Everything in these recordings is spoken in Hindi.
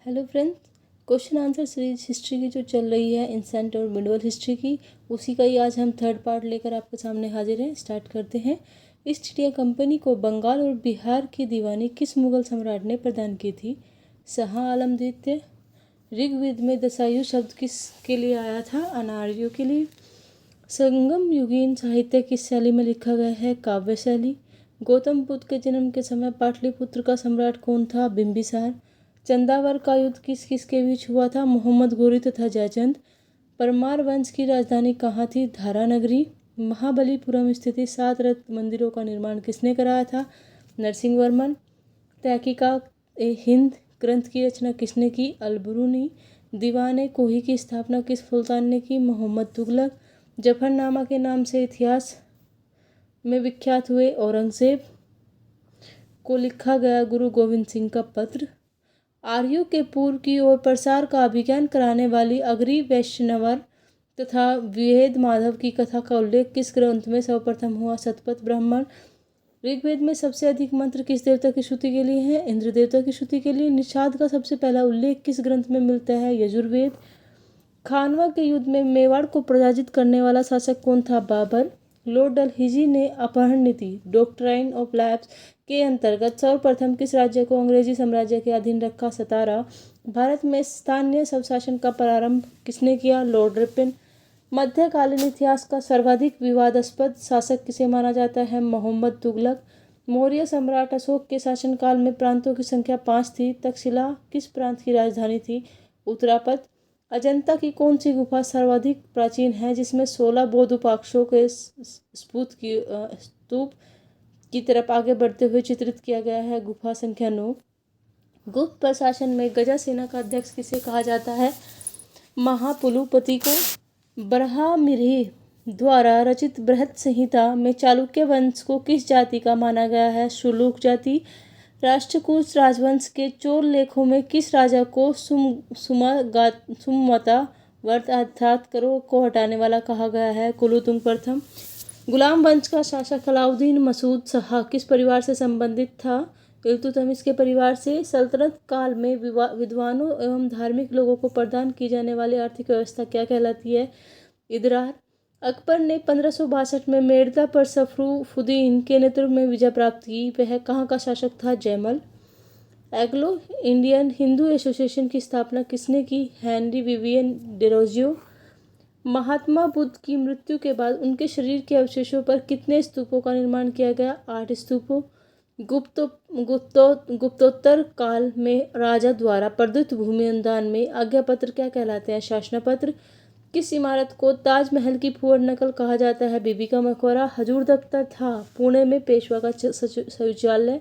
Hello friends. Question answer series history की जो चल रही है एंसेंट और मिडवल हिस्ट्री की, उसी का ही आज हम थर्ड पार्ट लेकर आपके सामने हाजिर हैं। स्टार्ट करते हैं। ईस्ट इंडिया कंपनी को बंगाल और बिहार की दीवानी किस मुगल सम्राट ने प्रदान की थी? शाह आलम द्वितीय। ऋग्वेद में दशायु शब्द किस के लिए आया था? अनार्यों के लिए। संगम युगीन साहित्य किस शैली में लिखा गया है? काव्य शैली। गौतम बुद्ध के जन्म के समय पाटलिपुत्र का सम्राट कौन था? बिंबिसार। चंदावर का युद्ध किस किस के बीच हुआ था? मोहम्मद गोरी तथा जयचंद। परमार वंश की राजधानी कहाँ थी? धारा नगरी। महाबलीपुरम स्थित 7 रत्न मंदिरों का निर्माण किसने कराया था? नरसिंह वर्मन। तहकीकात हिंद ग्रंथ की रचना किसने की? अलबरूनी। दीवाने कोही की स्थापना किस सुल्तान ने की? मोहम्मद तुगलक। जफरनामा के नाम से इतिहास में विख्यात हुए औरंगजेब को लिखा गया गुरु गोविंद सिंह का पत्र। आर्यों के पूर्व की ओर प्रसार का अभियान कराने वाली अगरी वैष्णवर तथा वेद माधव की कथा का उल्लेख किस ग्रंथ में सर्वप्रथम हुआ? शतपथ ब्राह्मण। ऋग्वेद में सबसे अधिक मंत्र किस देवता की स्तुति के लिए है? इंद्र देवता की स्तुति के लिए। निषाद का सबसे पहला उल्लेख किस ग्रंथ में मिलता है? यजुर्वेद। खानवा के युद्ध में मेवाड़ को पराजित करने वाला शासक कौन था? बाबर। लॉर्ड डलहौजी ने अपहरण नीति डॉक्ट्राइन ऑफ लैप्स के अंतर्गत सर्वप्रथम किस राज्य को अंग्रेजी साम्राज्य के अधीन रखा? सतारा। भारत में स्थानीय स्वशासन का प्रारंभ किसने किया? Lord Ripon. मध्यकालीन इतिहास का सर्वाधिक विवादास्पद शासक किसे माना जाता है? मोहम्मद तुगलक। मौर्य सम्राट अशोक के शासनकाल में प्रांतों की संख्या 5 थी। तक्षशिला किस प्रांत की राजधानी थी? उत्तरापथ। अजंता की कौन सी गुफा सर्वाधिक प्राचीन है जिसमें 16 बौद्ध उपासकों के स्तूप की तरफ आगे बढ़ते हुए चित्रित किया गया है? गुफा संख्या 9। गुप्त प्रशासन में गजा सेना का अध्यक्ष किसे कहा जाता है? महापुलुपति को। बरहामिहिर द्वारा रचित बृहत संहिता में चालुक्य वंश को किस जाति का माना गया है? शुलूक जाति। राष्ट्रकूट राजवंश के चोल लेखों में किस राजा को सुमता वर्त अर्थात करों को हटाने वाला कहा गया है? कुलोतुंग प्रथम। गुलाम वंश का शासक अलाउद्दीन मसूद शाह किस परिवार से संबंधित था? इल्तुतमिश के परिवार से। सल्तनत काल में विद्वानों एवं धार्मिक लोगों को प्रदान की जाने वाली आर्थिक व्यवस्था क्या कहलाती है? इदरार। अकबर ने 1562 में मेड़ता पर सफरुद्दीन के नेतृत्व में विजय प्राप्त की। वह कहाँ का शासक था? Jaimal. Anglo Indian Hindu association की स्थापना किसने की? Henry Vivian Derozio. Mahatma Buddha की मृत्यु के बाद उनके शरीर के अवशेषों पर कितने स्तूपों का निर्माण किया गया? 8 स्तूपों। गुप्तोत्तर काल में राजा द्वारा प्रदत्त भूमि अनुदान में आज्ञापत्र क्या कहलाते हैं? शासनपत्र। किस इमारत को ताजमहल की फूहड़ नकल कहा जाता है? बीबी का मकबरा। हजूर दफ्तर था पुणे में पेशवा का शौचालय।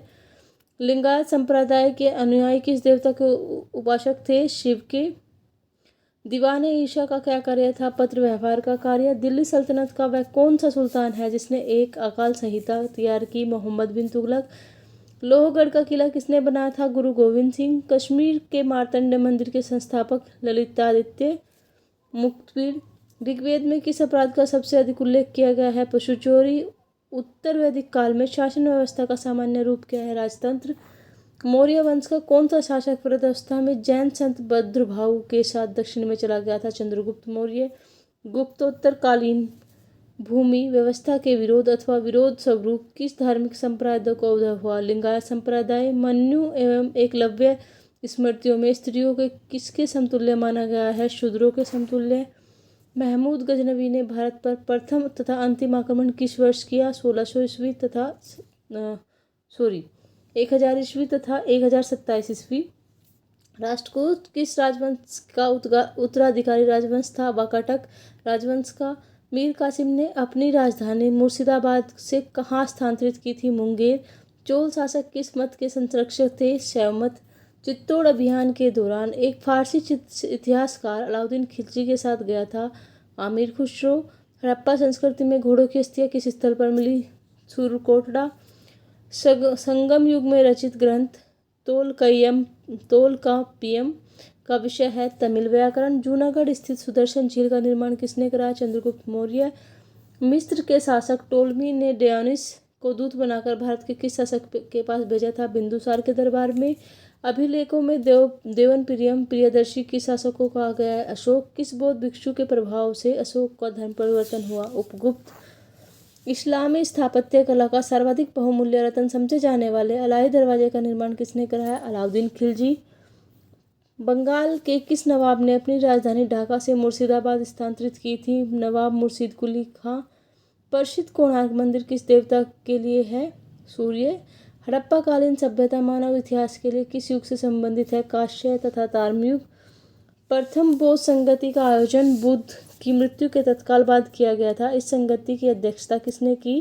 लिंगायत संप्रदाय के अनुयायी किस देवता के उपासक थे? शिव के। दीवाने ईशा का क्या कार्य था? पत्र व्यवहार का कार्य। दिल्ली सल्तनत का वह कौन सा सुल्तान है जिसने एक अकाल संहिता तैयार की? मोहम्मद बिन तुगलक। लोहगढ़ का किला किसने बनाया था? गुरु गोविंद सिंह। कश्मीर के मार्तंड मंदिर के संस्थापक ललितादित्य। मुक्तवीर। ऋग्वेद में किस अपराध का सबसे अधिक उल्लेख किया गया है? पशु चोरी। उत्तर वैदिक काल में शासन व्यवस्था का सामान्य रूप क्या है? राजतंत्र। मौर्य वंश का कौन सा शासक वृद्धावस्था में जैन संत भद्रभाव के साथ दक्षिण में चला गया था? चंद्रगुप्त मौर्य। गुप्तोत्तरकालीन भूमि व्यवस्था के विरोध अथवा विरोध स्वरूप किस धार्मिक संप्रदाय का उदय हुआ? लिंगायत संप्रदाय। मन्यु एवं एकलव्य स्मृतियों में स्त्रियों के किसके समतुल्य माना गया है? शूद्रों के समतुल्य। महमूद गजनवी ने भारत पर प्रथम तथा अंतिम आक्रमण किस वर्ष किया? 1600 ईस्वी तथा 1000 ईस्वी तथा 1027 ईस्वी। राष्ट्रकूट किस राजवंश का उत्तराधिकारी राजवंश था? वाकाटक राजवंश का। मीर कासिम ने अपनी राजधानी मुर्शिदाबाद से कहाँ स्थानांतरित की थी? मुंगेर। चोल शासक किस मत के संरक्षक थे? शैव मत। चित्तौड़ अभियान के दौरान एक फारसी इतिहासकार अलाउद्दीन खिलजी के साथ गया था। आमिर खुसरो। हड़प्पा संस्कृति में घोड़ों की अस्थियां किस स्थल पर मिली? सुरकोटड़ा। संगम युग में रचित ग्रंथ तोलकाप्पियम का विषय है तमिल व्याकरण। जूनागढ़ स्थित सुदर्शन झील का निर्माण किसने कराया? चंद्रगुप्त मौर्य। मिस्र के शासक टोलमी ने डायोनिस को दूत बनाकर भारत के किस शासक के पास भेजा था? बिंदुसार के दरबार में। अभिलेखों में देवन प्रियम प्रियदर्शी की शासकों कहा गया है। अशोक किस बौद्ध भिक्षु के प्रभाव से अशोक का धर्म परिवर्तन हुआ? उपगुप्त। इस्लामी स्थापत्य कला का सर्वाधिक बहुमूल्य रत्न समझे जाने वाले अलाई दरवाजे का निर्माण किसने कराया? अलाउद्दीन खिलजी। बंगाल के किस नवाब ने अपनी राजधानी ढाका से मुर्शिदाबाद स्थानांतरित की थी? नवाब मुर्शिद कुली खां। प्रसिद्ध कोणार्क मंदिर किस देवता के लिए है? सूर्य। हड़प्पा कालीन सभ्यता मानव इतिहास के लिए किस युग से संबंधित है? कांस्य तथा ताम्रयुग। प्रथम बौद्ध संगति का आयोजन बुद्ध की मृत्यु के तत्काल बाद किया गया था। इस संगति की अध्यक्षता किसने की?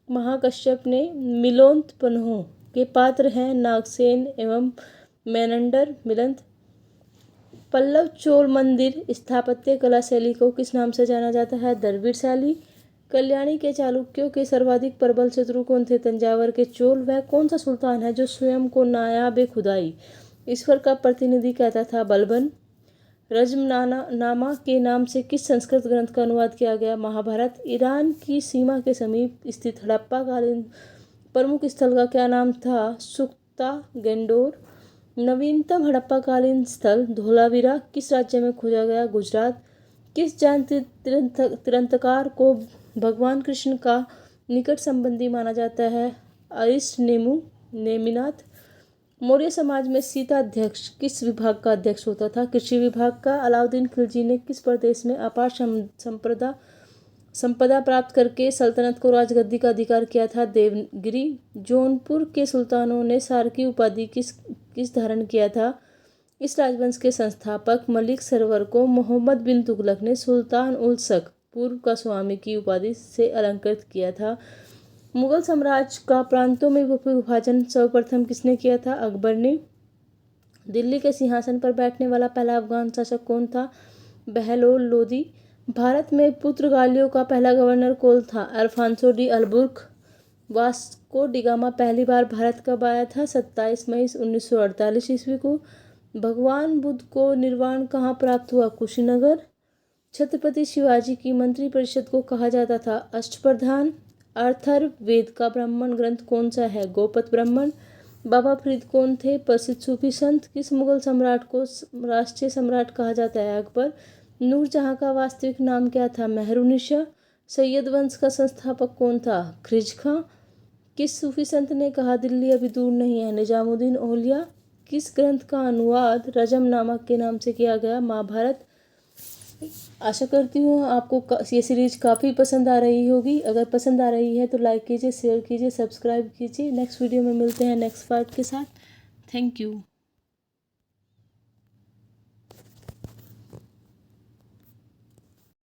महाकश्यप ने। मिलोत्पन्हों के पात्र हैं नागसेन एवं मेनंडर मिलंत। पल्लव चोल मंदिर स्थापत्य कला शैली को किस नाम से जाना जाता है? द्रविड़ शैली। कल्याणी के चालुक्यों के सर्वाधिक प्रबल शत्रु कौन थे? तंजावर के चोल। वह कौन सा सुल्तान है जो स्वयं को नायाब खुदाई ईश्वर का प्रतिनिधि कहता था? बलबन। रजमनामा के नाम से किस संस्कृत ग्रंथ का अनुवाद किया गया? महाभारत। ईरान की सीमा के समीप स्थित हड़प्पा कालीन प्रमुख स्थल का क्या नाम था? सुख्ता गेंडोर। नवीनतम हड़प्पा कालीन स्थल धोलावीरा किस राज्य में खोजा गया? गुजरात। किस जैन तीर्थंकर को भगवान कृष्ण का निकट संबंधी माना जाता है? अरिष्ट नेमिनाथ। मौर्य समाज में सीता अध्यक्ष किस विभाग का अध्यक्ष होता था? कृषि विभाग का। अलाउद्दीन खिलजी ने किस प्रदेश में अपार संपदा प्राप्त करके सल्तनत को राजगद्दी का अधिकार किया था? देवगिरी। जौनपुर के सुल्तानों ने सार की उपाधि किस धारण किया था? इस राजवंश के संस्थापक मलिक सरवर को मोहम्मद बिन तुगलक ने सुल्तान उल शक पूर्व का स्वामी की उपाधि से अलंकृत किया था। मुगल साम्राज्य का प्रांतों में विभाजन सर्वप्रथम किसने किया था? अकबर ने। दिल्ली के सिंहासन पर बैठने वाला पहला अफगान शासक कौन था? बहलोल लोदी। भारत में पुर्तगालियों का पहला गवर्नर कौन था? Alfonso de Albuquerque. Vasco da Gama पहली बार भारत कब आया था? 27 मई 1948 ईस्वी को। भगवान बुद्ध को निर्वाण कहाँ प्राप्त हुआ? कुशीनगर। छत्रपति शिवाजी की मंत्रिपरिषद को कहा जाता था? अष्टप्रधान। अथर्ववेद का ब्राह्मण ग्रंथ कौन सा है? गोपद ब्राह्मण। बाबा फरीद कौन थे? प्रसिद्ध सूफी संत। किस मुगल सम्राट को राष्ट्रीय सम्राट कहा जाता है? अकबर। नूरजहां का वास्तविक नाम क्या था? मेहरुनिशा। सैयद वंश का संस्थापक कौन था? ख्रिज खां। किस सूफी संत ने कहा दिल्ली अभी दूर नहीं है? निजामुद्दीन औलिया। किस ग्रंथ का अनुवाद रजमनामा के नाम से किया गया? महाभारत। आशा करती हूँ आपको ये सीरीज काफ़ी पसंद आ रही होगी। अगर पसंद आ रही है तो लाइक कीजिए, शेयर कीजिए, सब्सक्राइब कीजिए। नेक्स्ट वीडियो में मिलते हैं नेक्स्ट पार्ट के साथ। Thank you.